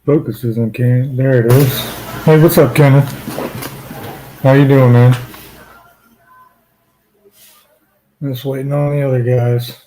Focus isn't Ken. There it is. Hey, what's up, Kenneth? How you doing, man? Just waiting on the other guys.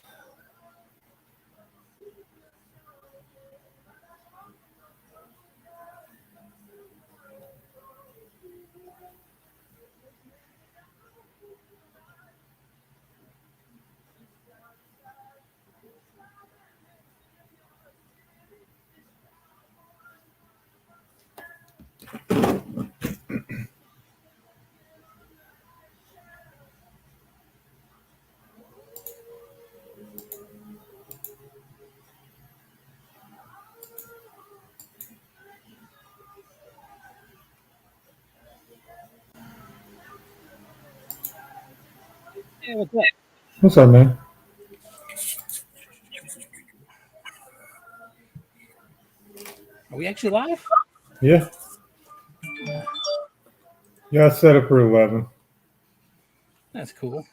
Hey, what's up? What's up, man? Are we actually live? Yeah, yeah. I set up for 11, That's cool.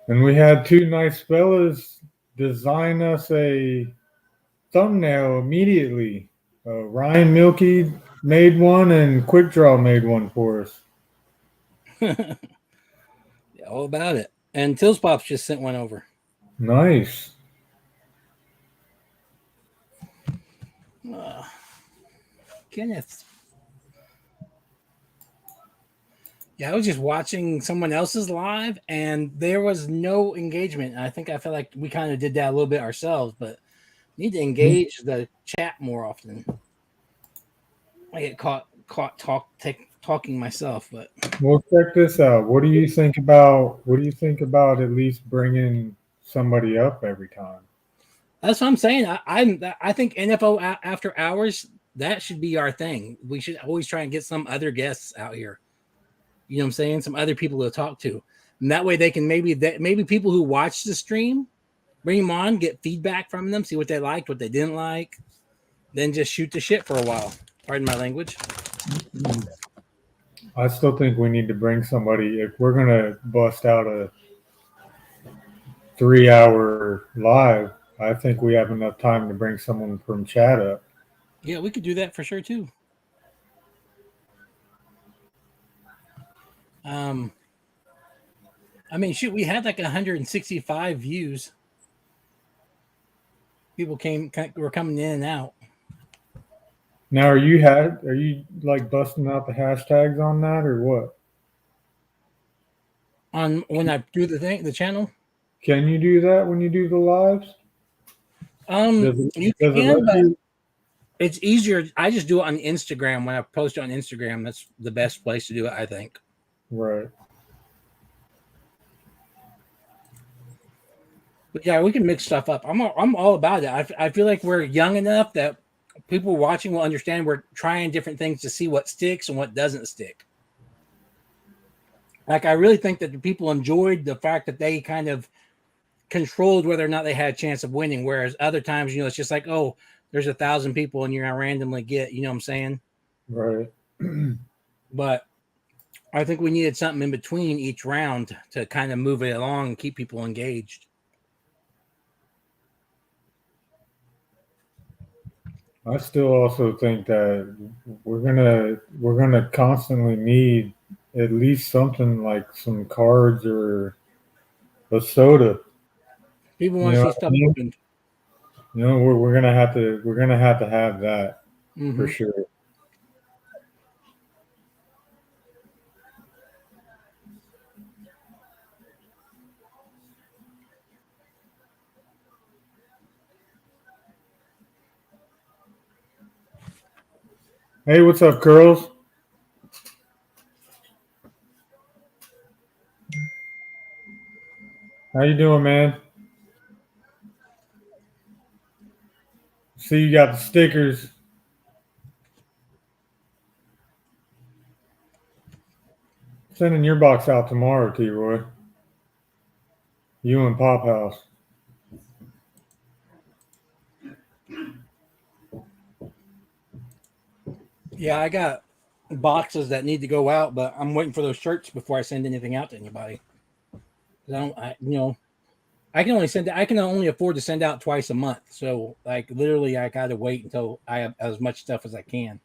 and we had two nice fellas design us a thumbnail immediately. Ryan Milkey made one, and Quick Draw made one for us. Yeah, all about it. And Tills Pops just sent one over. Nice. Uh, Kenneth. Yeah, I was just watching someone else's live and there was no engagement. I felt like we kind of did that a little bit ourselves, but need to engage the chat more often. I get talking myself, but Well, check this out. What do you think about? What do you think about at least bringing somebody up every time? that's what I'm saying. I think NFO after hours that should be our thing. We should always try and get some other guests out here. You know what I'm saying? Some other people to talk to. And that way they can maybe people who watch the stream, bring them on, get feedback from them, see what they liked, what they didn't like, then just shoot the shit for a while. Pardon my language. I still think we need to bring somebody if we're gonna bust out a 3 hour live. I think we have enough time to bring someone from chat up. Yeah, we could do that for sure too. Um I mean, shoot, we had like 165 views. People were coming in and out. Now, are you like busting out the hashtags on that or what? On when I do the channel. Can you do that when you do the lives? You Does it can, let but you? it's easier. I just do it on Instagram. When I post it on Instagram, that's the best place to do it, I think. Right. But yeah, we can mix stuff up. I'm all about it. I feel like we're young enough that people watching will understand we're trying different things to see what sticks and what doesn't stick. Like I really think that the people enjoyed the fact that they kind of controlled whether or not they had a chance of winning. Whereas other times, it's just like, oh, there's 1,000 people and you're gonna randomly get, you know what I'm saying? Right. But I think we needed something in between each round to kind of move it along and keep people engaged. I still also think that we're gonna constantly need at least something like some cards or a soda. People You want to know see what I stuff mean? opened. We're gonna have to have that for Mm-hmm. sure. Hey, what's up, girls? How you doing, man? See, you got the stickers. Sending your box out tomorrow, T. Roy. You and Pop House. Yeah, I got boxes that need to go out, but I'm waiting for those shirts before I send anything out to anybody. I don't, I, I can only send. I can only afford to send out twice a month. So like literally, I got to wait until I have as much stuff as I can.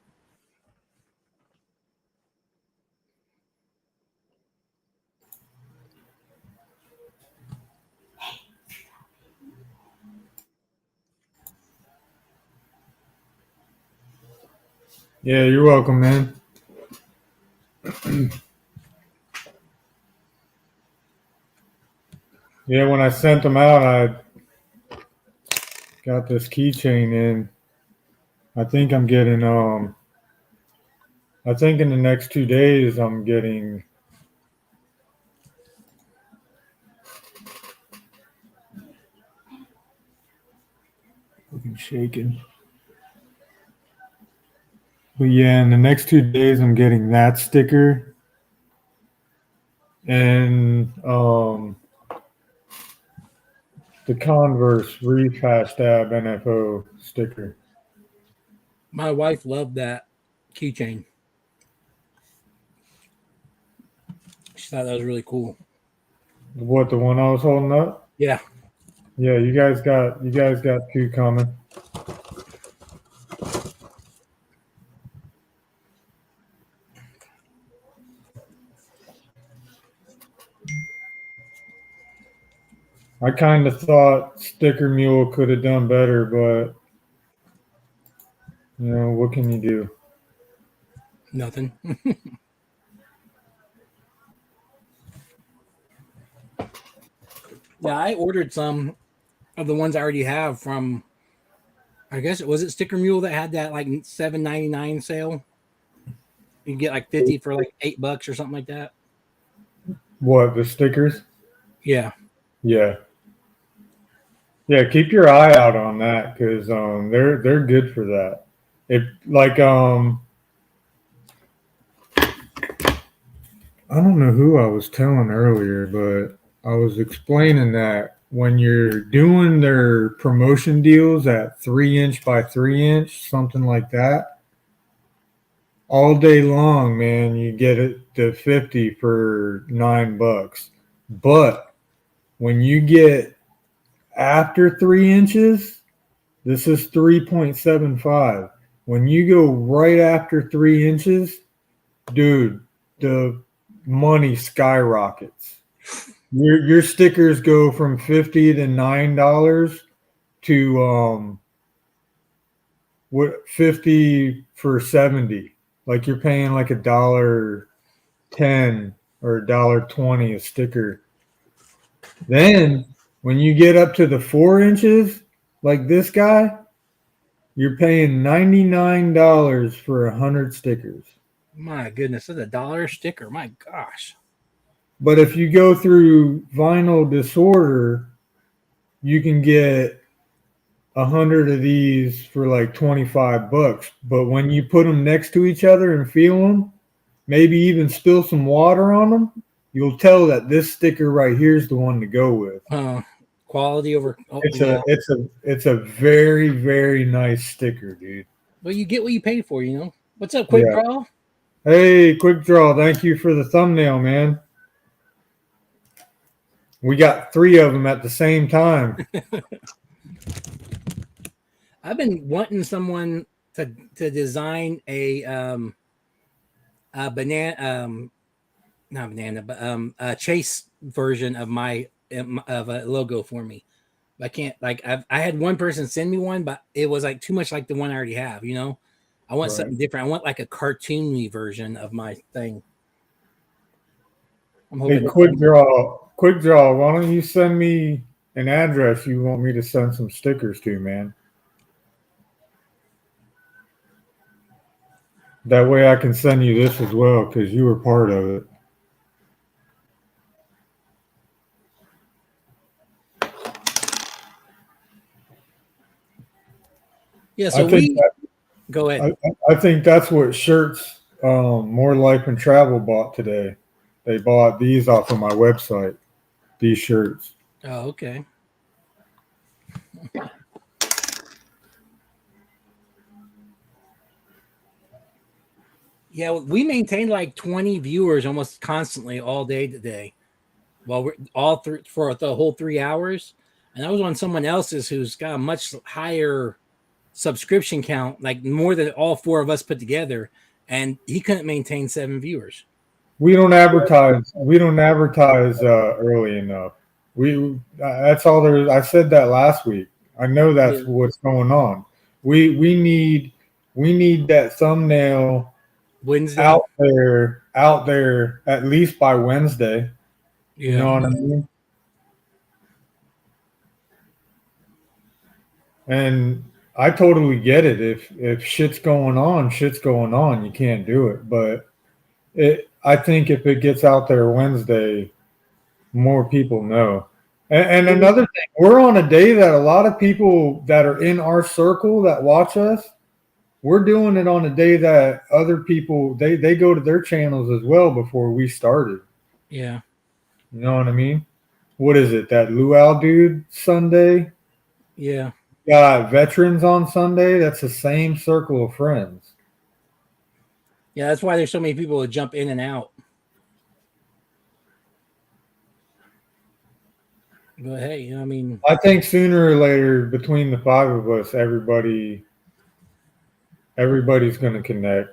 Yeah, you're welcome, man. Yeah, when I sent them out, I got this keychain in. I think I'm getting I think in the next 2 days I'm getting fucking shaking. But yeah, in the next 2 days I'm getting that sticker and the Converse Reef hashtag NFO sticker. My wife loved that keychain. She thought that was really cool. What, the one I was holding up? Yeah. Yeah, you guys got two coming. I kind of thought Sticker Mule could have done better, but what can you do? Nothing. Yeah, I ordered some of the ones I already have from. I guess it was it Sticker Mule that had that like $7.99 sale. You can get like 50 for like $8 or something like that. What, the stickers? Yeah. Yeah. Yeah, keep your eye out on that because they're good for that. If like I don't know who I was telling earlier, but I was explaining that when you're doing their promotion deals at 3 inch by 3 inch, something like that, all day long, man, you get it to 50 for $9. But when you get after 3 inches, this is 3.75. When you go right after 3 inches, dude, the money skyrockets. Your stickers go from 50 to $9 to what 50 for 70. Like you're paying like $1.10 or $1.20 a sticker. Then when you get up to the 4 inches, like this guy, you're paying $99 for 100 stickers. My goodness, that's $1 sticker. My gosh. But if you go through Vinyl Disorder, you can get 100 of these for like $25. But when you put them next to each other and feel them, maybe even spill some water on them, you'll tell that this sticker right here is the one to go with. Quality over. Oh, It's yeah. a very, very nice sticker, dude. Well, you get what you pay for, you know. What's up, Quick Yeah. Draw? Hey, Quick Draw, thank you for the thumbnail, man. We got 3 of them at the same time. I've been wanting someone to design a banana not banana but a chase version of my of a logo for me. I can't like I had one person send me one, but it was like too much like the one I already have, you know. I want something different. I want like a cartoony version of my thing. I'm Hey, hoping. Quick Draw, why don't you send me an address you want me to send some stickers to, man? That way I can send you this as well because you were part of it. Yeah, I so think we that, go ahead. I think that's what shirts More Life and Travel bought today. They bought these off of my website. These shirts. Oh, okay. Yeah, we maintained like 20 viewers almost constantly all day today. Well, we're all through for the whole 3 hours, and I was on someone else's who's got a much higher subscription count, like more than all four of us put together, and he couldn't maintain 7 viewers. We don't advertise. We don't advertise early enough. We that's all there is. I said that last week. I know Yeah. that's what's going on. We need that thumbnail Wednesday. out there at least by Wednesday. You Yeah. know what I mean? And I totally get it. If shit's going on, shit's going on. You can't do it. But I think if it gets out there Wednesday, more people know. And another thing, we're on a day that a lot of people that are in our circle that watch us, we're doing it on a day that other people they go to their channels as well before we started. Yeah. You know what I mean? What is it? That Luau dude Sunday? Yeah. Got veterans on Sunday. That's the same circle of friends. Yeah. That's why there's so many people that jump in and out. But hey, I mean, I think sooner or later, between the five of us, everybody's going to connect.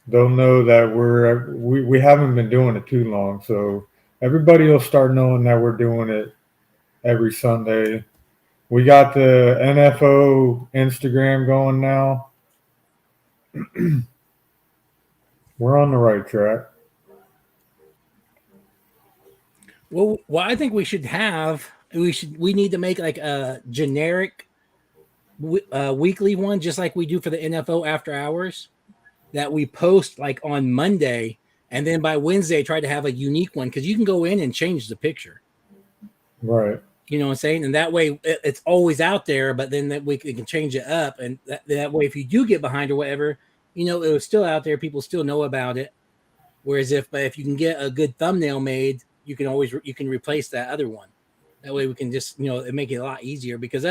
They'll know that we haven't been doing it too long, so everybody will start knowing that we're doing it every Sunday. We got the NFO Instagram going now. We're on the right track. well, what I think we need to make like a generic weekly one, just like we do for the NFO after hours, that we post like on Monday, and then by Wednesday try to have a unique one, because you can go in and change the picture. Right. You know what I'm saying? And that way it's always out there, but then that we can change it up. And that way, if you do get behind or whatever, it was still out there. People still know about it. Whereas if you can get a good thumbnail made, you can replace that other one. That way we can just, it make it a lot easier, because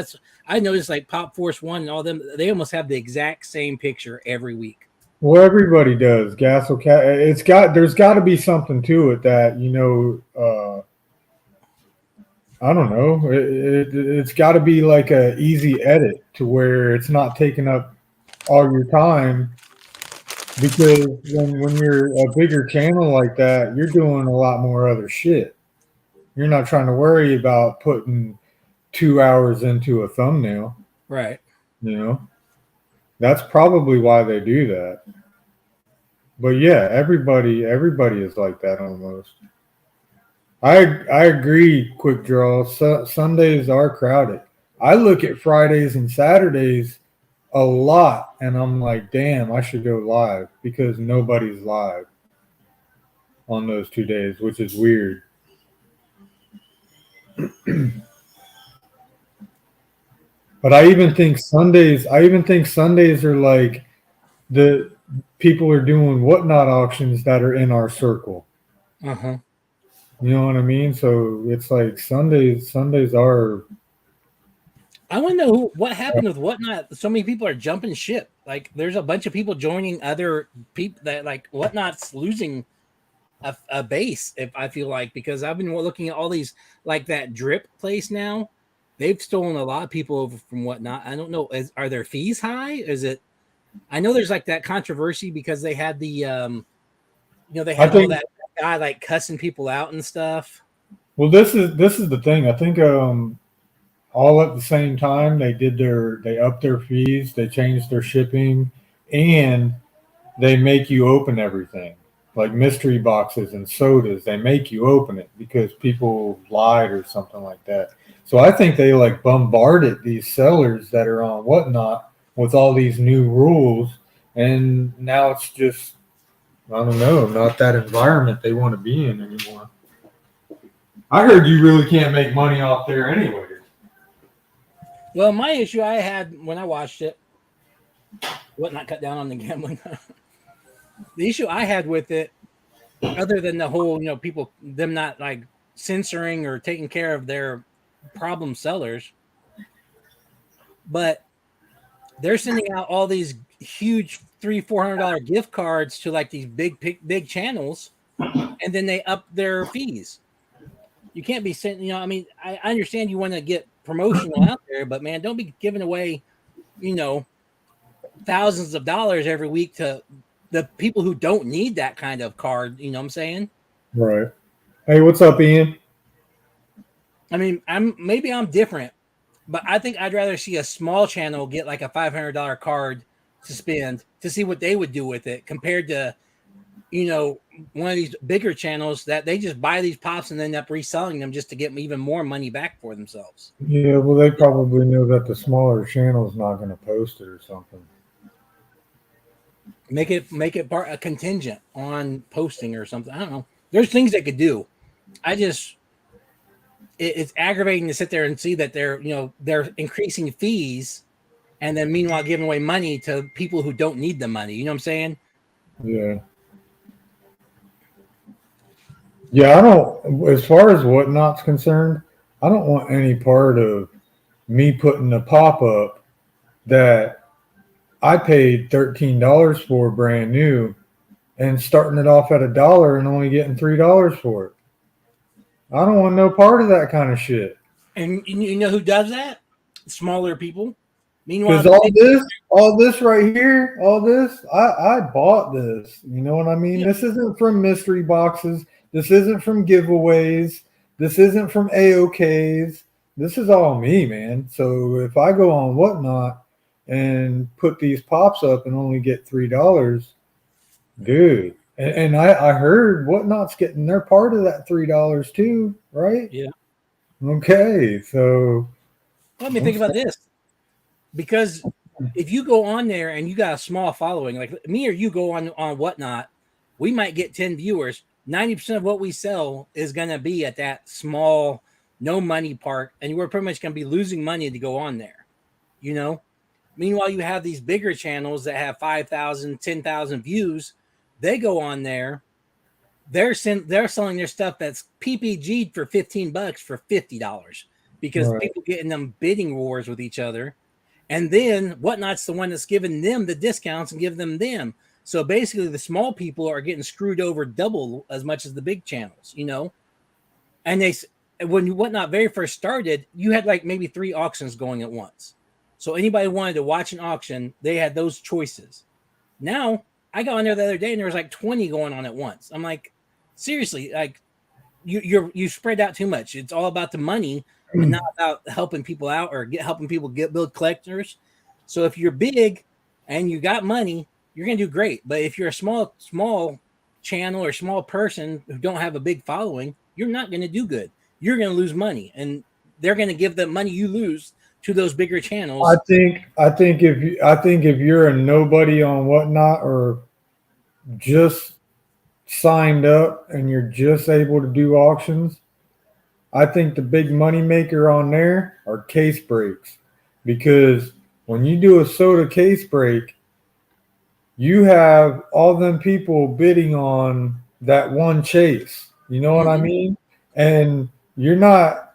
I noticed like Pop Force One and all them, they almost have the exact same picture every week. Well, everybody does. Gas will there's got to be something to it that I don't know. It's got to be like a easy edit to where it's not taking up all your time, because when you're a bigger channel like that, you're doing a lot more other shit. You're not trying to worry about putting 2 hours into a thumbnail. Right. That's probably why they do that. But yeah, everybody is like that almost. I agree. Quick draw. Sundays are crowded. I look at Fridays and Saturdays a lot, and I'm like, damn, I should go live, because nobody's live on those 2 days, which is weird. But I even think Sundays are like the people are doing whatnot auctions that are in our circle. Uh-huh. You know what I mean? So it's like Sundays are. I want to know what happened with Whatnot. So many people are jumping ship. Like, there's a bunch of people joining other people that, like, Whatnot's losing a base, if I feel like, because I've been looking at all these, like that drip place now. They've stolen a lot of people over from Whatnot. I don't know. Are their fees high? Is it? I know there's like that controversy because they had the, they had all that guy like cussing people out and stuff. Well, this is the thing. I think all at the same time they upped their fees, they changed their shipping, and they make you open everything. Like mystery boxes and sodas, they make you open it because people lied or something like that. So I think they like bombarded these sellers that are on Whatnot with all these new rules, and now it's just, I don't know, not that environment they want to be in anymore. I heard you really can't make money off there anyway. Well, my issue I had when I watched it, Whatnot cut down on the gambling. The issue I had with it, other than the whole, people, them not like censoring or taking care of their problem sellers, but they're sending out all these huge $300-400 gift cards to like these big channels, and then they up their fees. You can't be sitting, you know, I mean, I understand you want to get promotional out there, but man, don't be giving away, you know, thousands of dollars every week to the people who don't need that kind of card. You know what I'm saying? Right. Hey, what's up, Ian? I mean, I'm different, but I think I'd rather see a small channel get like a $500 card to spend to see what they would do with it compared to, you know, one of these bigger channels that they just buy these pops and end up reselling them just to get even more money back for themselves. Yeah, well, they probably know that the smaller channel's not going to post it or something. Make it part a contingent on posting or something. I don't know. There's things they could do. I just it's aggravating to sit there and see that they're increasing fees and then meanwhile giving away money to people who don't need the money. You know what I'm saying? Yeah. Yeah, I don't, as far as Whatnot's concerned, I don't want any part of me putting a pop up that I paid $13 for brand new and starting it off at $1 and only getting $3 for it. I don't want no part of that kind of shit. And you know who does that? Smaller people. Meanwhile, Because all this right here, I bought this. You know what I mean? yeah. This isn't from mystery boxes. This isn't from giveaways. This isn't from AOKs. This is all me, man. So if I go on Whatnot and put these pops up and only get $3, dude. And I heard Whatnot's getting their part of that $3 too, right? Yeah. Okay, so Let me think about this. Because if you go on there and you got a small following, like me or you go on Whatnot, we might get 10 viewers. 90% of what we sell is going to be at that small, no money part, and we're pretty much going to be losing money to go on there. You know. Meanwhile, you have these bigger channels that have 5,000, 10,000 views. They go on there. They're selling their stuff that's PPG'd for $15 for $50 because right. people get in them bidding wars with each other. And then Whatnot's the one that's giving them the discounts and give them. So basically, the small people are getting screwed over double as much as the big channels, you know. And when Whatnot very first started, you had like maybe 3 auctions going at once. So anybody who wanted to watch an auction, they had those choices. Now I got on there the other day and there was like 20 going on at once. I'm like, seriously, like you spread out too much. It's all about the money and not about helping people out or helping people build collectors. So if you're big and you got money, you're gonna do great. But if you're a small channel or small person who don't have a big following, you're not gonna do good. You're gonna lose money, and they're gonna give the money you lose to those bigger channels. I think if you're a nobody on Whatnot or just signed up and you're just able to do auctions, I think the big money maker on there are case breaks, because when you do a soda case break, you have all them people bidding on that one chase. You know what I mean? And you're not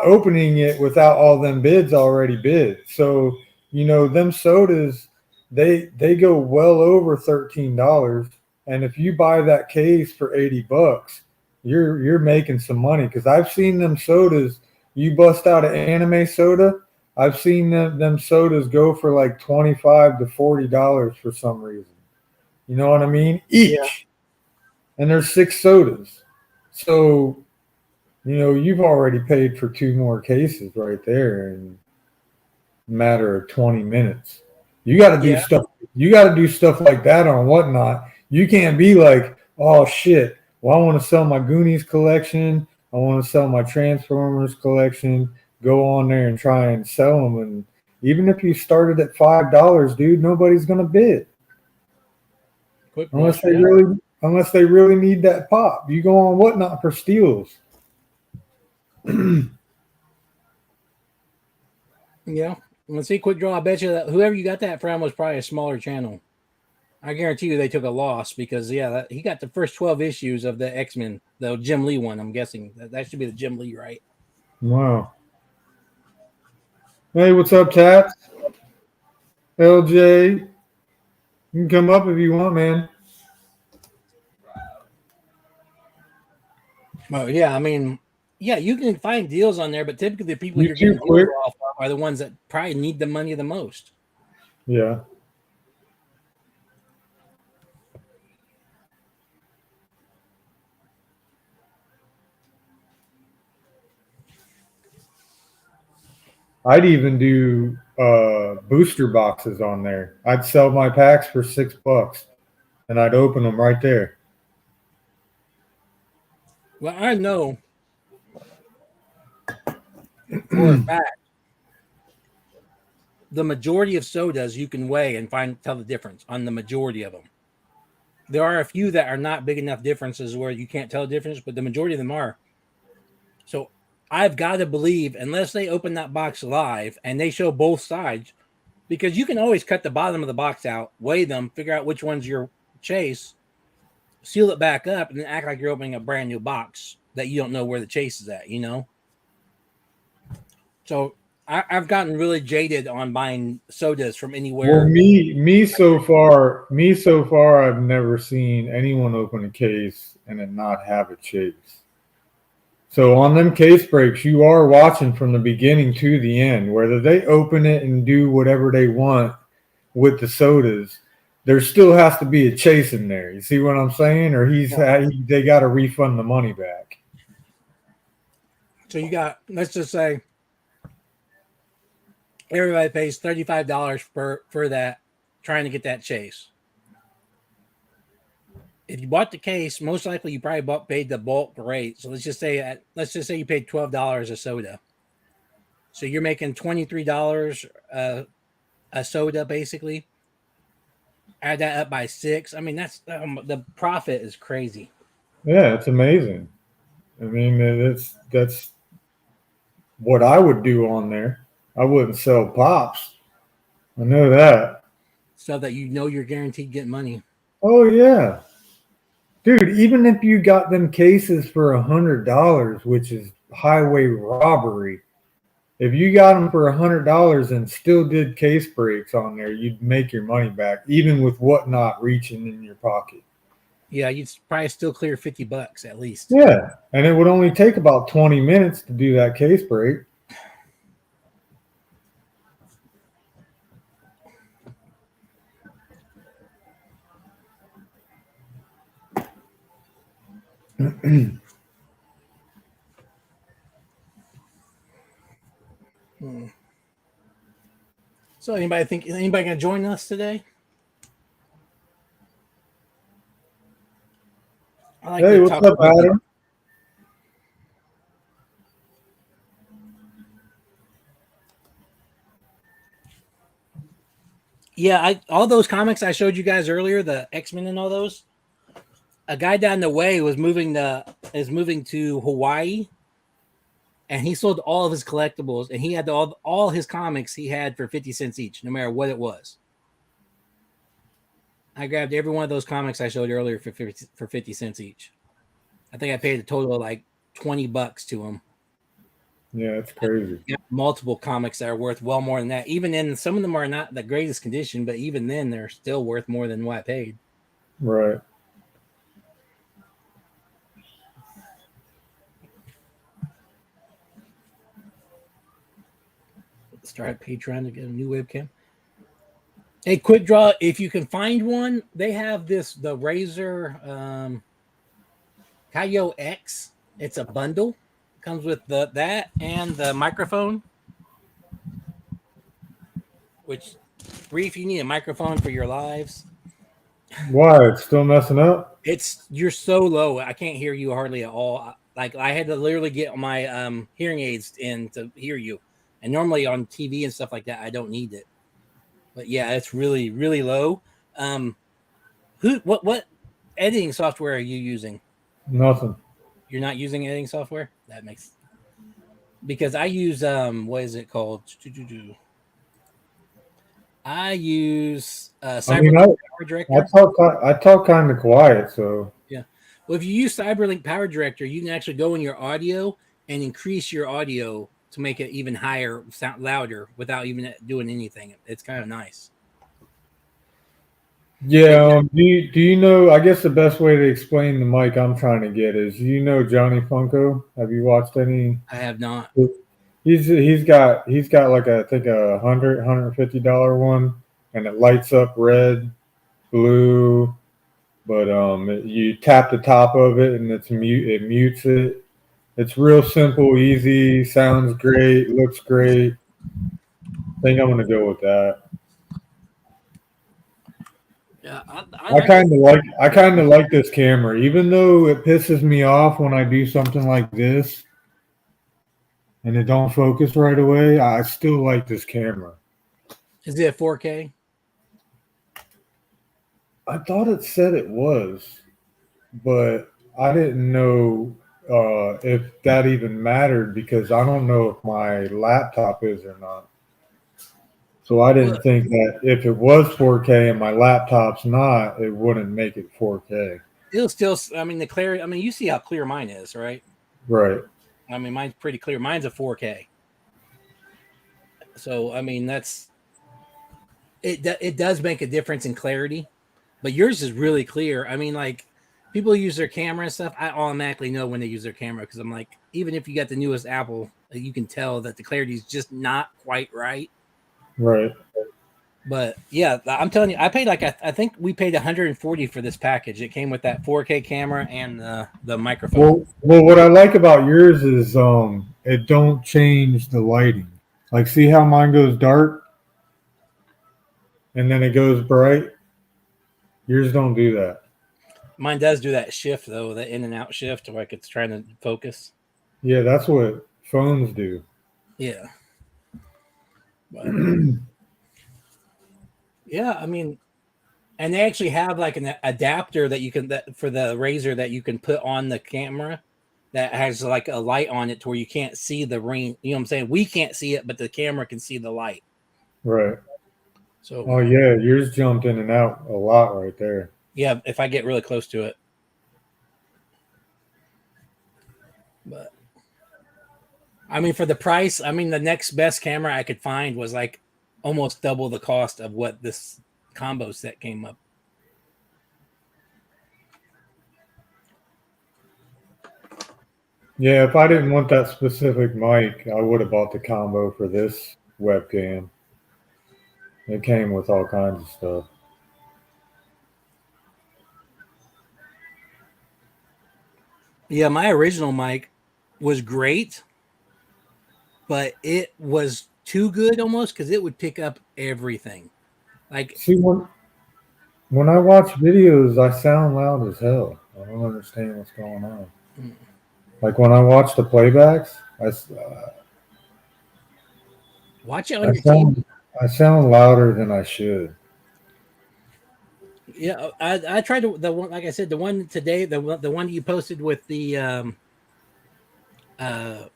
opening it without all them bids already bid. So, them sodas, they go well over $13. And if you buy that case for $80, you're making some money. Because I've seen them sodas, you bust out an anime soda, I've seen them sodas go for like $25 to $40 for some reason. You know what I mean? Each. Yeah. And there's 6 sodas. So, you've already paid for 2 more cases right there in a matter of 20 minutes. You got to do stuff. You got to do stuff like that on Whatnot. You can't be like, oh shit, well, I want to sell my Goonies collection. I want to sell my Transformers collection. Go on there and try and sell them. And even if you started at $5, dude, nobody's gonna bid unless they really need that pop. You go on Whatnot for steals. Yeah. Let's see, quick draw. I bet you that whoever you got that from was probably a smaller channel. I guarantee you they took a loss because he got the first 12 issues of the X-Men, the Jim Lee one. I'm guessing that should be the Jim Lee, right? Wow. Hey, what's up, Tats? LJ, you can come up if you want, man. Well, yeah, I mean, yeah, you can find deals on there, but typically the people You you're too getting deals quick. off of are the ones that probably need the money the most. Yeah. I'd even do booster boxes on there. I'd sell my packs for $6 and I'd open them right there. Well, I know for a fact the majority of sodas you can weigh and tell the difference on the majority of them. There are a few that are not big enough differences where you can't tell the difference, but the majority of them are. So I've got to believe, unless they open that box live and they show both sides, because you can always cut the bottom of the box out, weigh them, figure out which one's your chase, seal it back up, and then act like you're opening a brand new box that you don't know where the chase is at, you know? So I've gotten really jaded on buying sodas from Well, anywhere. me so far, I've never seen anyone open a case and it not have a chase. So on them case breaks, you are watching from the beginning to the end. Whether they open it and do whatever they want with the sodas, there still has to be a chase in there. You see what I'm saying? Or they got to refund the money back. So you got, let's just say, everybody pays $35 for that, trying to get that chase. If you bought the case, most likely you probably paid the bulk rate. So let's just say you paid $12 a soda. So you're making $23 a soda basically. Add that up by 6. I mean, that's the profit is crazy. Yeah, it's amazing. I mean, that's what I would do on there. I wouldn't sell pops. I know that. So that you know you're guaranteed getting money. Oh yeah, dude. Even if you got them cases for $100, which is highway robbery, if you got them for $100 and still did case breaks on there, you'd make your money back, even with whatnot reaching in your pocket. Yeah, you'd probably still clear $50 at least. Yeah, and it would only take about 20 minutes to do that case break. Hmm. So anybody gonna join us today? I like Hey, to what's talk up, about. Adam? Yeah, all those comics I showed you guys earlier, the X-Men and all those. A guy down the way is moving to Hawaii, and he sold all of his collectibles, and he had all his comics he had for 50 cents each, no matter what it was. I grabbed every one of those comics I showed earlier for 50 cents each. I think I paid a total of like $20 to him. Yeah, it's crazy. Multiple comics that are worth well more than that. Even then, some of them are not the greatest condition, but even then, they're still worth more than what I paid. Right. Start Patreon to get a new webcam. Hey, Quick Draw, if you can find one, they have the Razer Kaio X. It's a bundle. It comes with that and the microphone. Which, Reef, you need a microphone for your lives. Why? It's still messing up? You're so low. I can't hear you hardly at all. Like I had to literally get my hearing aids in to hear you. And normally on TV and stuff like that, I don't need it. But yeah, it's really, really low. What editing software are you using? Nothing. You're not using editing software? That makes, because I use what is it called? I use I mean, Cyberlink Power Director. I talk kind of quiet, so Yeah. Well, if you use Cyberlink Power Director, you can actually go in your audio and increase your audio to make it even higher, sound louder without even doing anything. It's kind of nice. But yeah, Yeah. Do you know? I guess the best way to explain the mic I'm trying to get is, you know, Johnny Funko. Have you watched any? I have not. He's got like I think a $150 one, and it lights up red, blue. But you tap the top of it and it mutes it. It's real simple, easy, sounds great, looks great. I think I'm gonna go with that. Yeah, I like it. I kind of like this camera, even though it pisses me off when I do something like this and it don't focus right away. I still like this camera. Is it 4K? I thought it said it was, but I didn't know if that even mattered because I don't know if my laptop is or not. So I Well, didn't think that if it was 4K and my laptop's not, it wouldn't make it 4K. it'll still. I mean, the clarity. I mean, you see how clear mine is, right? Right. I mean, mine's pretty clear. Mine's a 4K. So I mean, that's it. It does make a difference in clarity, but yours is really clear. I mean, like people use their camera and stuff. I automatically know when they use their camera because I'm like, even if you got the newest Apple, you can tell that the clarity is just not quite right. Right. But yeah, I'm telling you, I paid like I think we paid 140 for this package. It came with that 4K camera and the microphone. Well, what I like about yours is it don't change the lighting. Like, see how mine goes dark and then it goes bright? Yours don't do that. Mine does do that shift though, the in and out shift, like it's trying to focus. Yeah, that's what phones do. Yeah, but yeah, I mean, and they actually have like an adapter that you can that for the razor that you can put on the camera that has like a light on it to where you can't see the ring. You know what I'm saying? We can't see it, but the camera can see the light. Right. So Oh yeah, yours jumped in and out a lot right there. yeah, if I get really close to it, but I mean, for the price, I mean, the next best camera I could find was like almost double the cost of what this combo set came up. Yeah, if I didn't want that specific mic, I would have bought the combo for this webcam. It came with all kinds of stuff. Yeah, my original mic was great, but it was too good almost because it would pick up everything. Like, See, when I watch videos, I sound loud as hell. I don't understand what's going on. Like when I watch the playbacks, watch it on I your TV. I sound louder than I should. Yeah, I tried to the one like I said the one today the one you posted with the uh main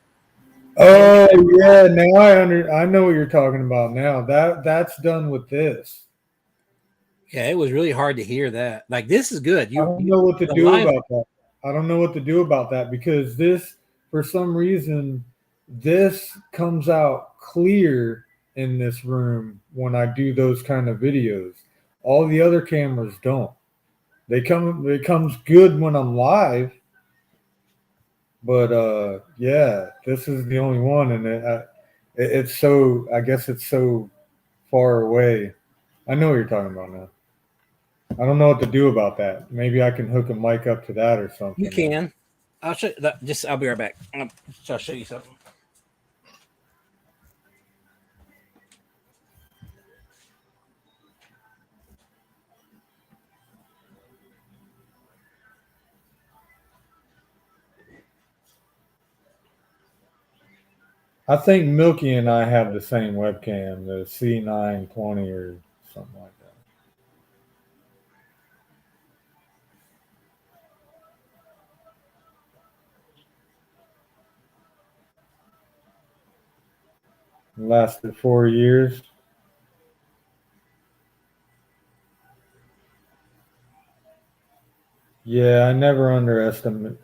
Oh yeah, now I know what you're talking about now. That's done with this. yeah, it was really hard to hear that. Like this is good. I don't know what to The do live about that. I don't know what to do about that because this, for some reason, this comes out clear in this room when I do those kind of videos. All the other cameras don't. It comes good when I'm live, but yeah, this is the only one, and it's so. I guess it's so far away. I know what you're talking about now. I don't know what to do about that. Maybe I can hook a mic up to that or you something. can. I'll show that. Just I'll be right back. I'll show you something. I think Milky and I have the same webcam, the C920 or something like that. It lasted 4 years. Yeah, I never underestimate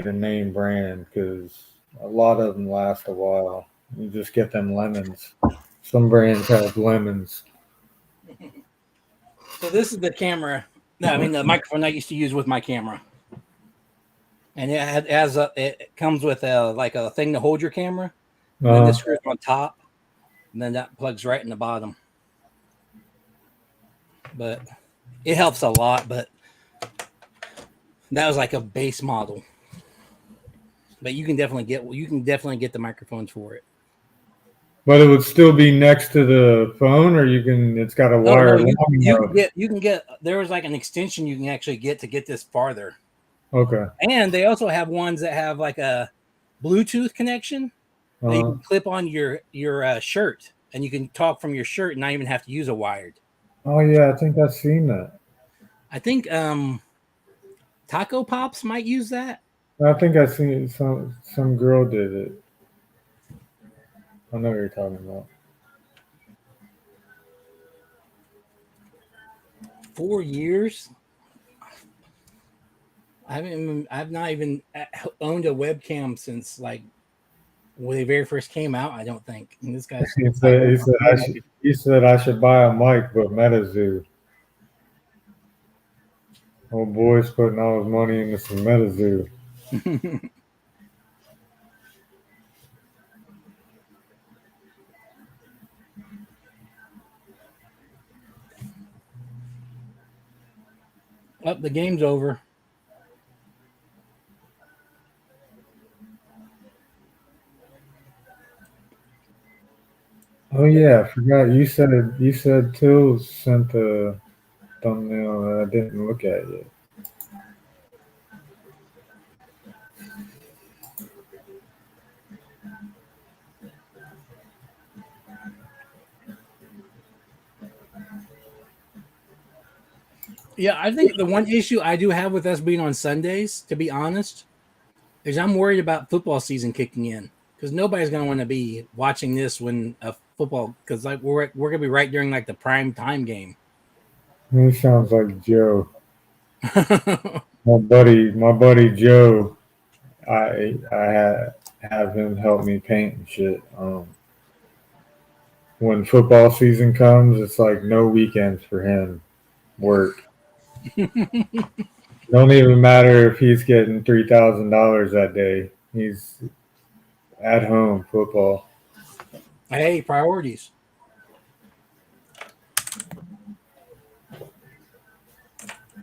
a name brand because a lot of them last a while. You just get them lemons. Some brands have lemons. So this is the camera. No, I mean the microphone I used to use with my camera, and it comes with like a thing to hold your camera, and then this screws on top, and then that plugs right in the bottom. But it helps a lot. But that was like a base model. But you can definitely get the microphones for it. But it would still be next to the phone, or it's got a wire. No, you can get. There was like an extension you can actually get to get this farther. Okay. And they also have ones that have like a Bluetooth connection that you can clip on your shirt, and you can talk from your shirt and not even have to use a wired. Oh yeah, I think I've seen that. I think Taco Pops might use that. I think I've seen some girl did it. I know what you're talking about. 4 years. I've not even owned a webcam since like when they very first came out. I don't think. And this guy's he said I should buy a mic, but MetaZoo. Old boy's putting all his money into some MetaZoo. Oh, the game's over. Oh yeah, I forgot. You said Till sent the thumbnail that I didn't look at yet. Yeah, I think the one issue I do have with us being on Sundays, to be honest, is I'm worried about football season kicking in because nobody's going to want to be watching this when a football because like we're going to be right during like the prime time game. He sounds like Joe. my buddy Joe. I have him help me paint and shit. When football season comes, it's like no weekends for him. Work. Don't even matter if he's getting $3,000 that day. He's at home football. Hey, priorities.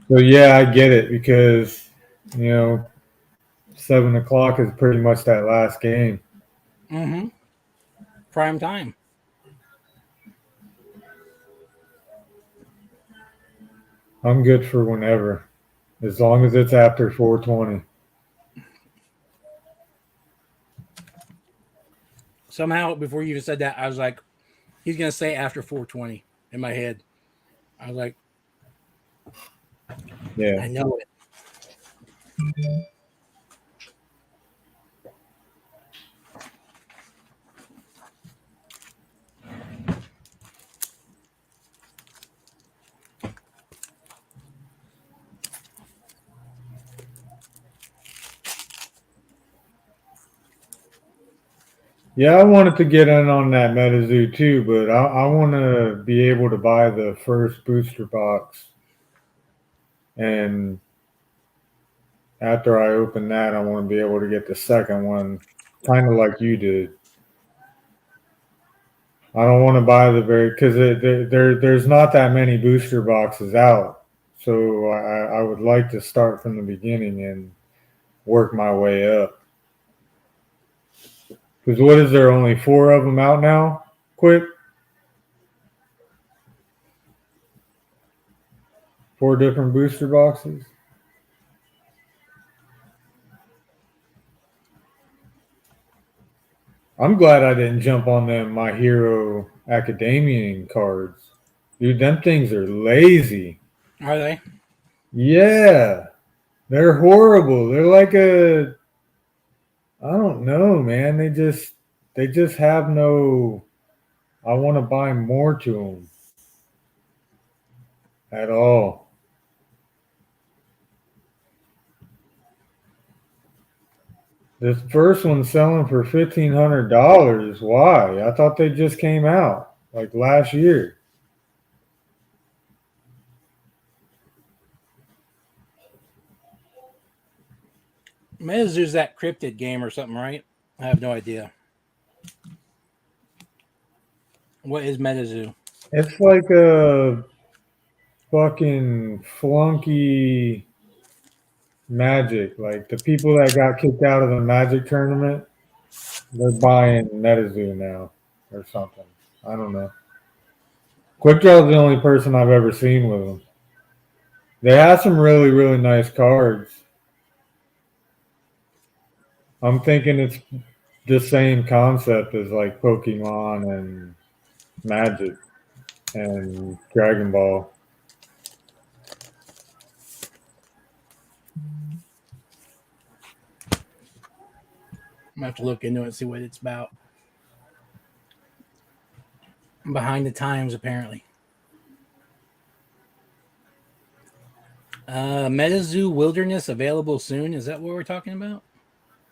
So yeah, I get it because 7 o'clock is pretty much that last game. Mm-hmm. Prime time. I'm good for whenever, as long as it's after 4:20. Somehow, before you even said that, I was like, he's going to say after 4:20 in my head. I was like, yeah, I know it. Yeah, I wanted to get in on that MetaZoo too, but I want to be able to buy the first booster box, and after I open that, I want to be able to get the second one, kind of like you did. I don't want to buy because there's not that many booster boxes out, so I would like to start from the beginning and work my way up. Because what is there, only 4 of them out now? Quick. 4 different booster boxes. I'm glad I didn't jump on them My Hero Academia cards. Dude, them things are lazy. Are they? Yeah. They're horrible. They're like I don't know, man. They just have no, I want to buy more to them at all. This first one's selling for $1,500. Why? I thought they just came out like last year. Metazu's that cryptid game or something, right? I have no idea. What is Metazu? It's like a fucking flunky Magic. Like the people that got kicked out of the Magic tournament, they're buying MetaZoo now or something. I don't know. QuickDraw's the only person I've ever seen with them. They have some really, really nice cards. I'm thinking it's the same concept as like Pokemon and Magic and Dragon Ball. I'm gonna have to look into it and see what it's about. Behind the times, apparently. MetaZoo Wilderness available soon. Is that what we're talking about?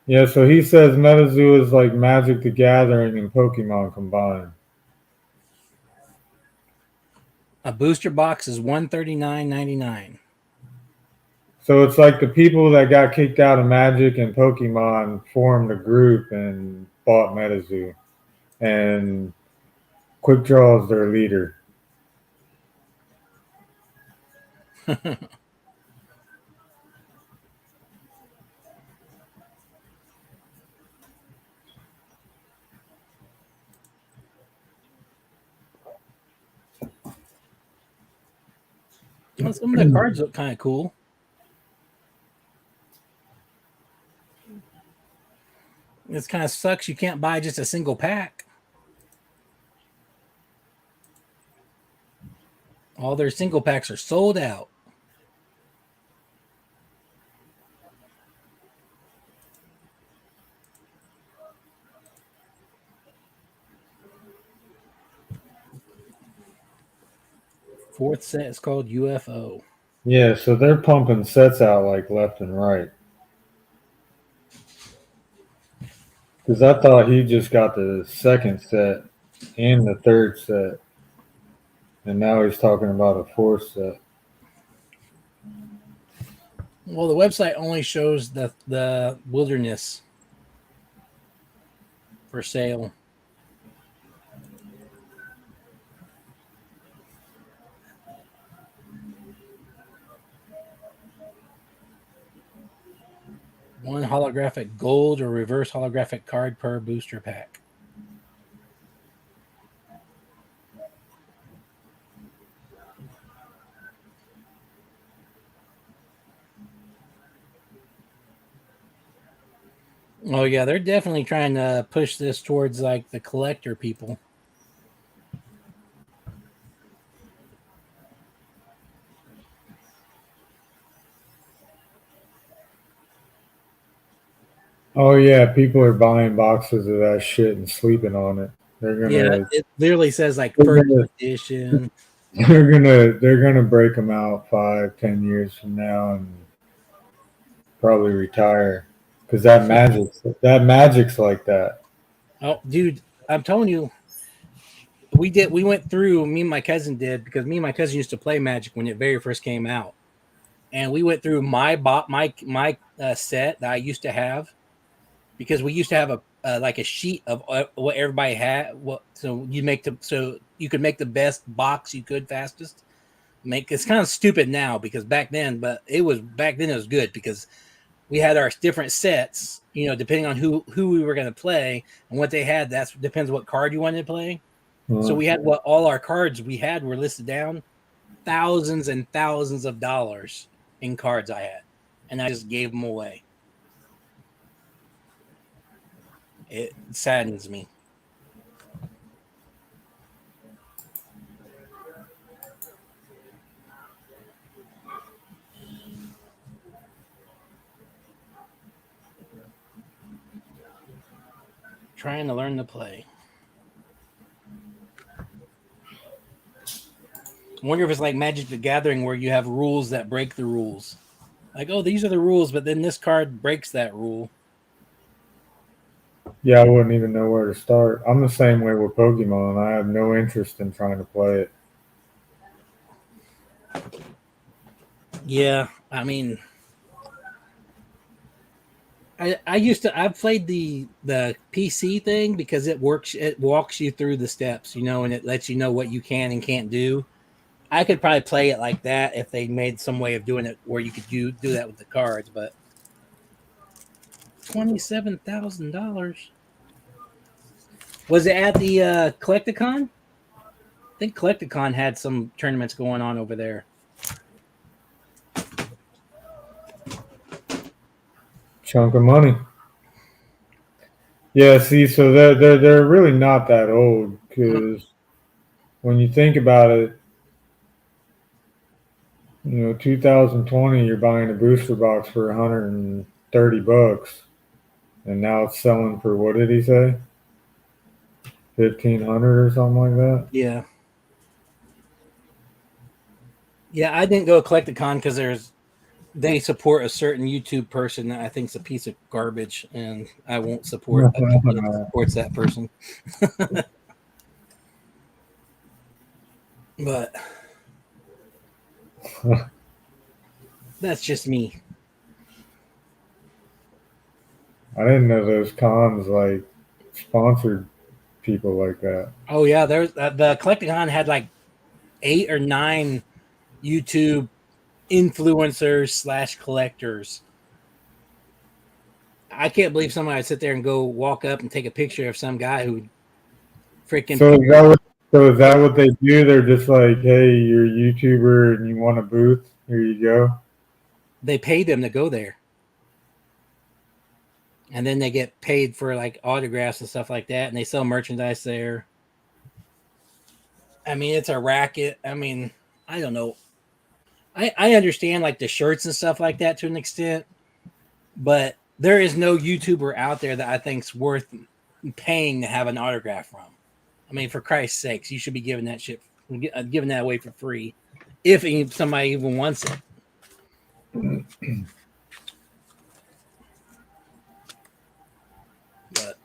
Yeah, so he says MetaZoo is like Magic the Gathering and Pokemon combined. A booster box is $139.99. So it's like the people that got kicked out of Magic and Pokemon formed a group and bought MetaZoo. And Quick Draw is their leader. Well, some of the cards look kind of cool. This kind of sucks. You can't buy just a single pack. All their single packs are sold out. Fourth set is called UFO. Yeah, so they're pumping sets out like left and right. Because I thought he just got the second set and the third set. And now he's talking about a fourth set. Well, the website only shows the wilderness for sale. One holographic gold or reverse holographic card per booster pack. Oh yeah, they're definitely trying to push this towards like the collector people. Oh, yeah, people are buying boxes of that shit and sleeping on it. Yeah, it literally says like they're first gonna edition. they're gonna break them out 5, 10 years from now and probably retire because that magic's like that. Oh, dude, I'm telling you, we went through, me and my cousin did, because me and my cousin used to play Magic when it very first came out, and we went through my set that I used to have, because we used to have a like a sheet of what everybody had. So you could make the best box you could fastest. It's kind of stupid now because back then, but it was good because we had our different sets, depending on who we were going to play and what they had. That depends what card you wanted to play. So we had what all our cards we had were listed down, thousands and thousands of dollars in cards I had, and I just gave them away. It saddens me. Trying to learn to play. I wonder if it's like Magic the Gathering where you have rules that break the rules. Like, oh, these are the rules, but then this card breaks that rule. Yeah, I wouldn't even know where to start. I'm the same way with Pokemon. I have no interest in trying to play it. Yeah, I mean, I've played the PC thing because it walks you through the steps, and it lets you know what you can and can't do. I could probably play it like that if they made some way of doing it where you could do that with the cards, but $27,000. Was it at the Collecticon? I think Collecticon had some tournaments going on over there. Chunk of money. Yeah, see, so they're really not that old because when you think about it, 2020, you're buying a booster box for $130, and now it's selling for what did he say? 1,500 or something like that. Yeah. Yeah, I didn't go to Collecticon because they support a certain YouTube person that I think's a piece of garbage, and I won't support a people that supports that person. But that's just me. I didn't know those cons like sponsored people like that. Oh yeah, there's the Collecticon had like 8 or 9 YouTube influencers / collectors. I can't believe somebody would sit there and go walk up and take a picture of some guy who freaking. So is that what they do? They're just like, hey, you're a YouTuber and you want a booth? Here you go. They pay them to go there, and then they get paid for like autographs and stuff like that, and they sell merchandise there. I mean, it's a racket. I mean, I don't know. I understand like the shirts and stuff like that to an extent, but there is no YouTuber out there that I think's worth paying to have an autograph from. I mean, for Christ's sakes, you should be giving that shit, giving that away for free, if somebody even wants it. But,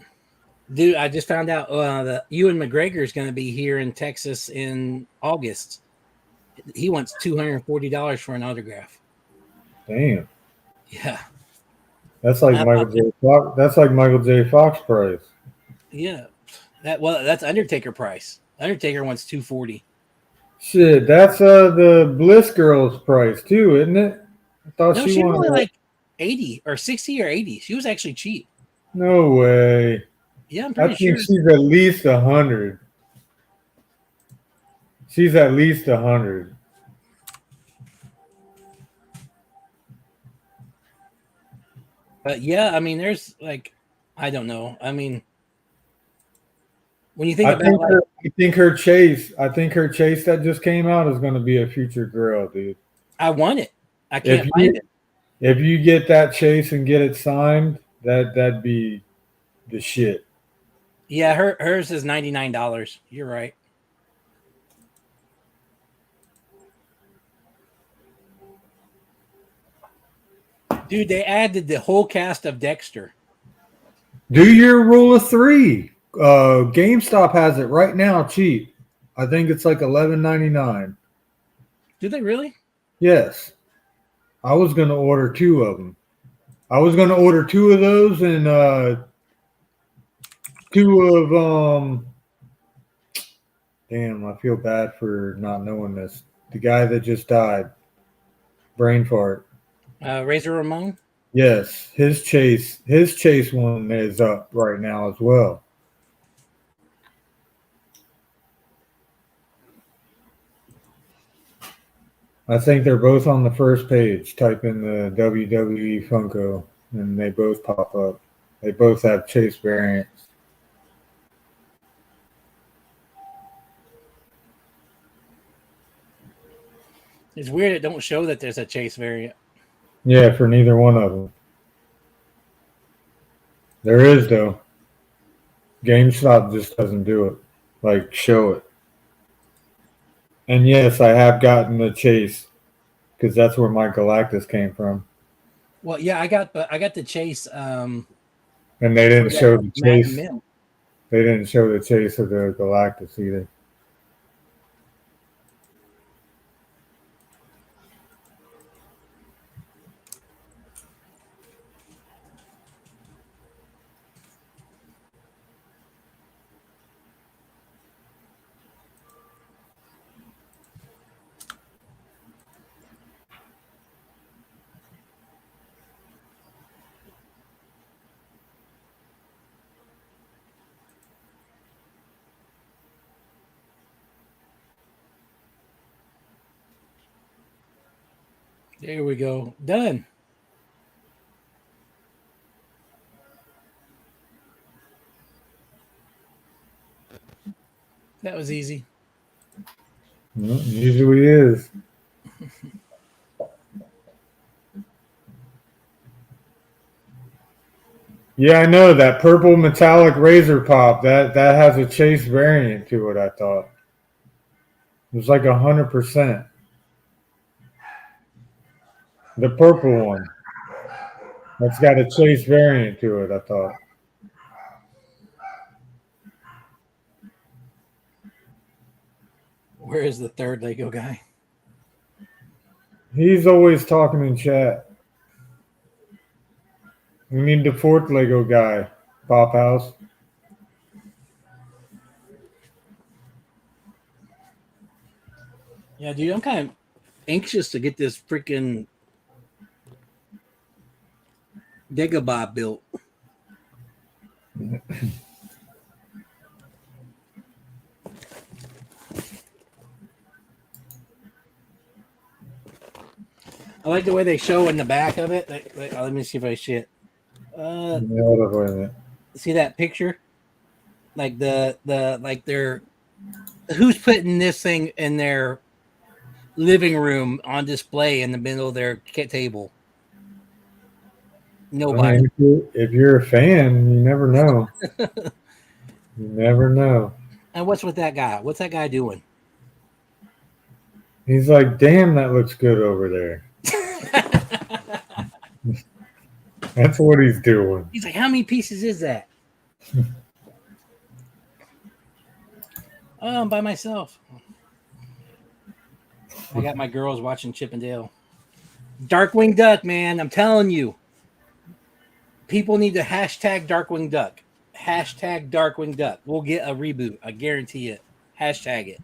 dude, I just found out that Ewan McGregor is going to be here in Texas in August. He wants $240 for an autograph. Damn. Yeah. That's like Michael J. Fox. That's like Michael J. Fox price. Yeah. That's Undertaker price. Undertaker wants $240. Shit, that's the Bliss girl's price too, isn't it? I thought No, she was only like 80 or 60 or 80. She was actually cheap. No way. Yeah, I'm I pretty think sure. she's at least 100. She's at least 100. But yeah, I mean, there's like, I don't know. I mean, when you think about like, I think her chase that just came out is going to be a future girl, dude. I want it. I can't find it. If you get that chase and get it signed, that'd be the shit. Yeah, hers is $99. You're right. Dude, they added the whole cast of Dexter. Do your rule of 3. GameStop has it right now, cheap. I think it's like $11.99. Do they really? Yes. I was gonna order 2 of them. I was gonna order 2 of those and 2 of Damn, I feel bad for not knowing this. The guy that just died, brain fart. Razor Ramon. Yes, his chase one is up right now as well. I think they're both on the first page. Type in the WWE Funko, and they both pop up. They both have chase variants. It's weird it don't show that there's a chase variant. Yeah, for neither one of them. There is though. GameStop just doesn't do it. Like show it. And yes, I have gotten the chase because that's where my Galactus came from. Well, yeah, I got the chase. And they didn't show the chase. They didn't show the chase of the Galactus either. There we go. Done. That was easy. Well, usually is. Yeah, I know that purple metallic razor pop. That has a chase variant to it. I thought it was like 100%. The purple one. That's got a chase variant to it. I thought. Where is the third Lego guy? He's always talking in chat. We need the fourth Lego guy. Pop House. Yeah, dude, I'm kind of anxious to get this freaking Dagobah built. I like the way they show in the back of it. Let me see if I see it. See that picture? Like they're who's putting this thing in their living room on display in the middle of their table? Nobody. I mean, if you're a fan, you never know. You never know. And what's with that guy? What's that guy doing? He's like, damn, that looks good over there. That's what he's doing. He's like, how many pieces is that? Oh, I'm by myself. I got my girls watching Chip and Dale. Darkwing Duck, man. I'm telling you. People need to hashtag Darkwing Duck. Hashtag Darkwing Duck. We'll get a reboot. I guarantee it. Hashtag it.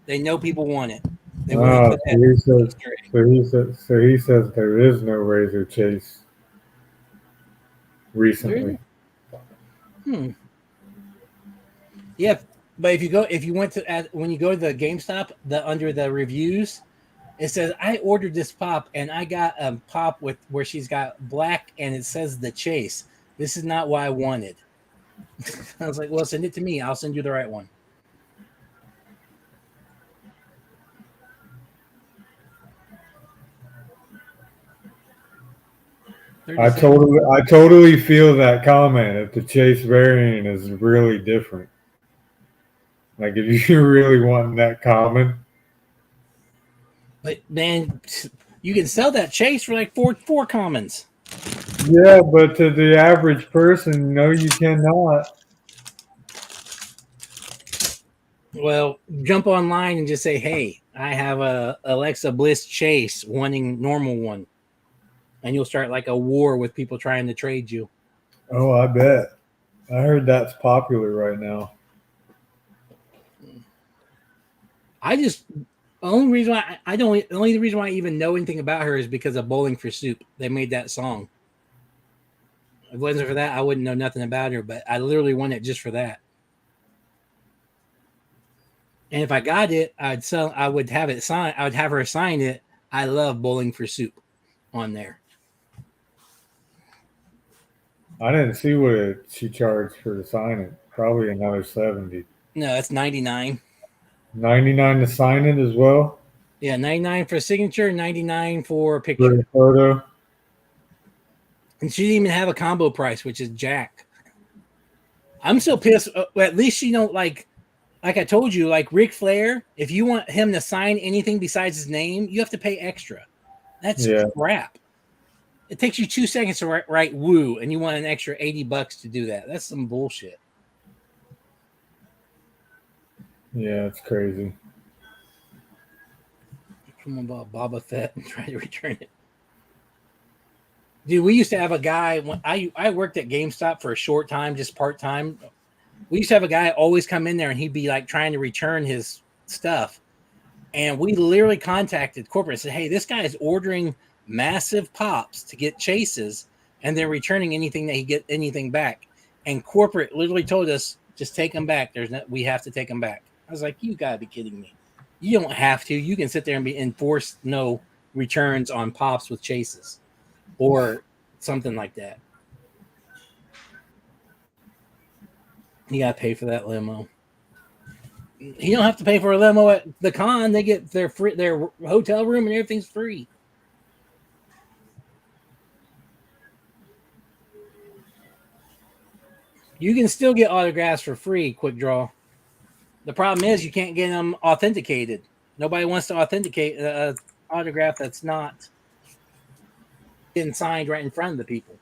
They know people want it. They want so he says there is no Razor Chase recently. Yeah, but if you went to when you go to the GameStop, under the reviews, it says I ordered this pop and I got a pop with where she's got black and it says the Chase. This is not what I wanted. I was like, well, send it to me. I'll send you the right one. I totally feel that comment. If the Chase variant is really different, like if you really want that common, but man, you can sell that Chase for like four commons. Yeah, but to the average person, no, you cannot. Well, jump online and just say, "Hey, I have a Alexa Bliss Chase, wanting normal one," and you'll start like a war with people trying to trade you. Oh, I bet. I heard that's popular right now. The only reason why I even know anything about her is because of Bowling for Soup. They made that song. If it wasn't for that, I wouldn't know nothing about her. But I literally want it just for that. And if I got it, I would have it signed. I would have her sign it. I love Bowling for Soup on there. I didn't see what she charged for to sign it. Probably another 70. No, it's 99. 99 to sign it as well? Yeah, 99 for signature, 99 for picture. For the photo. And she didn't even have a combo price, which is jack. I'm so pissed. At least she don't like I told you, like Ric Flair, if you want him to sign anything besides his name, you have to pay extra. That's crap. It takes you 2 seconds to write woo, and you want an extra $80 to do that. That's some bullshit. Yeah, it's crazy. Someone bought Boba Fett and tried to return it. Dude, we used to have a guy when I worked at GameStop for a short time, just part-time. We used to have a guy always come in there and he'd be like trying to return his stuff. And we literally contacted corporate and said, hey, this guy is ordering massive pops to get chases and they're returning anything that he get anything back. And corporate literally told us, just take them back. We have to take them back. I was like, you gotta be kidding me. You don't have to. You can sit there and be enforced. No, returns on pops with chases or something like that. You gotta pay for that limo. You don't have to pay for a limo at the con. They get their hotel room and everything's free. You can still get autographs for free, Quick Draw. The problem is you can't get them authenticated. Nobody wants to authenticate an autograph that's not getting signed right in front of the people.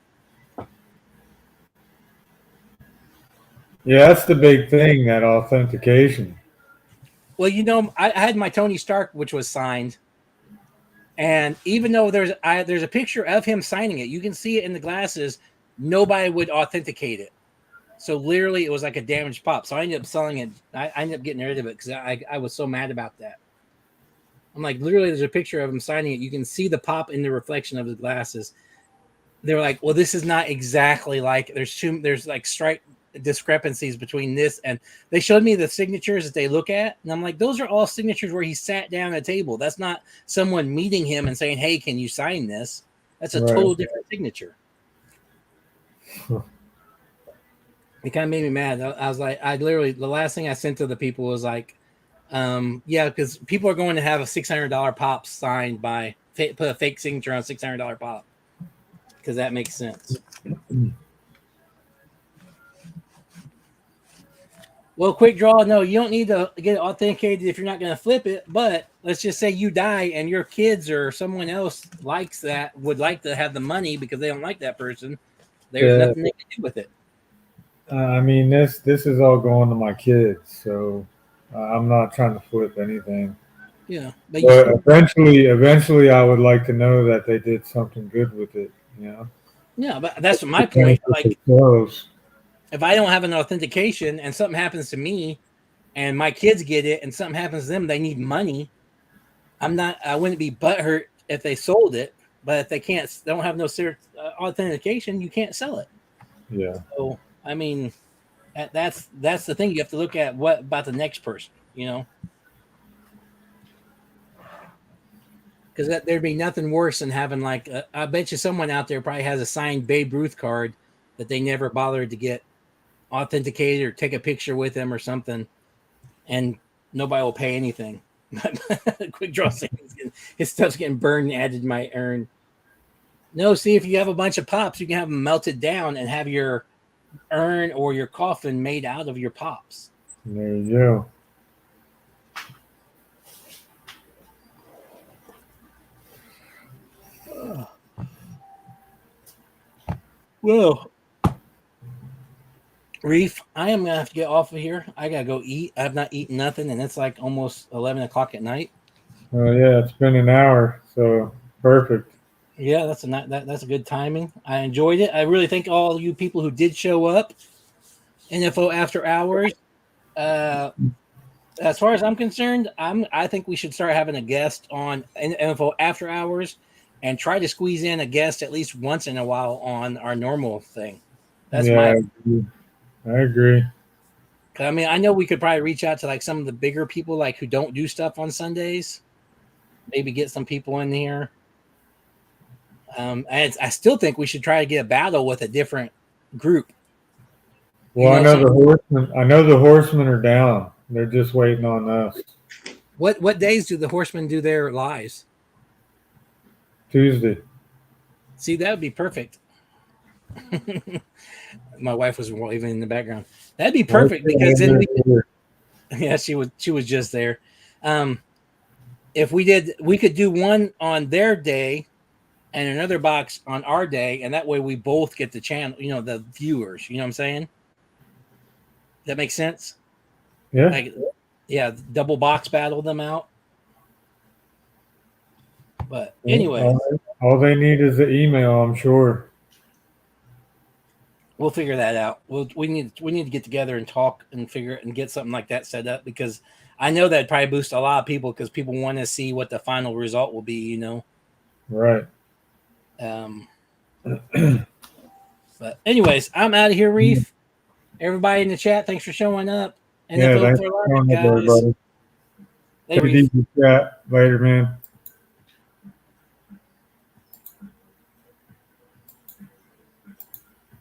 Yeah, that's the big thing, that authentication. Well, I had my Tony Stark, which was signed. And even though there's a picture of him signing it, you can see it in the glasses. Nobody would authenticate it. So literally, it was like a damaged pop. So I ended up selling it. I ended up getting rid of it because I was so mad about that. I'm like, literally, there's a picture of him signing it. You can see the pop in the reflection of the glasses. They're like, well, this is not exactly like. There's like stripe discrepancies between this, and they showed me the signatures that they look at, and I'm like, those are all signatures where he sat down at a table. That's not someone meeting him and saying, hey, can you sign this? That's a total different signature. It kind of made me mad. I was like, the last thing I sent to the people was like, yeah, because people are going to have a $600 pop signed by, put a fake signature on a $600 pop, because that makes sense. Well, Quick Draw, no, you don't need to get it authenticated if you're not going to flip it. But let's just say you die and your kids or someone else likes that, would like to have the money because they don't like that person. There's nothing they can do with it. I mean, this is all going to my kids, so I'm not trying to flip anything. Yeah, but eventually, I would like to know that they did something good with it. Yeah, but that's my point. Like, if I don't have an authentication and something happens to me, and my kids get it, and something happens to them, they need money. I wouldn't be butthurt if they sold it, but if they don't have no authentication, you can't sell it. Yeah. So, I mean, that's the thing. You have to look at what about the next person, because there'd be nothing worse than having like I bet you someone out there probably has a signed Babe Ruth card that they never bothered to get authenticated or take a picture with him or something, and nobody will pay anything. Quick Draw saying his stuff's getting burned and added to my urn. No, see, if you have a bunch of pops, you can have them melted down and have your urn or your coffin made out of your pops. There you go. Well, Reef, I am gonna have to get off of here. I gotta go eat. I've not eaten nothing, and it's like almost 11 o'clock at night. Oh yeah, it's been an hour, so perfect. Yeah, that's a good timing. I enjoyed it. I really thank all you people who did show up. NFO After Hours. As far as I'm concerned, I think we should start having a guest on NFO After Hours, and try to squeeze in a guest at least once in a while on our normal thing. That's I agree. I mean, I know we could probably reach out to like some of the bigger people, like who don't do stuff on Sundays. Maybe get some people in here. I still think we should try to get a battle with a different group. Well, I know the horsemen are down. They're just waiting on us. What days do the horsemen do their lives? Tuesday. See, that would be perfect. My wife was waving in the background. That'd be perfect because then yeah, she was just there. If we could do one on their day and another box on our day, and that way we both get the channel, the viewers. You know what I'm saying? That makes sense? Yeah. Double box battle them out. But anyway, all they need is the email, I'm sure. We'll figure that out. We need to get together and talk and figure it and get something like that set up, because I know that'd probably boost a lot of people because people want to see what the final result will be, Right. But anyways, I'm out of here, Reef. Everybody in the chat, thanks for showing up. And thanks for showing up, everybody. Hey, Reef. Later, man.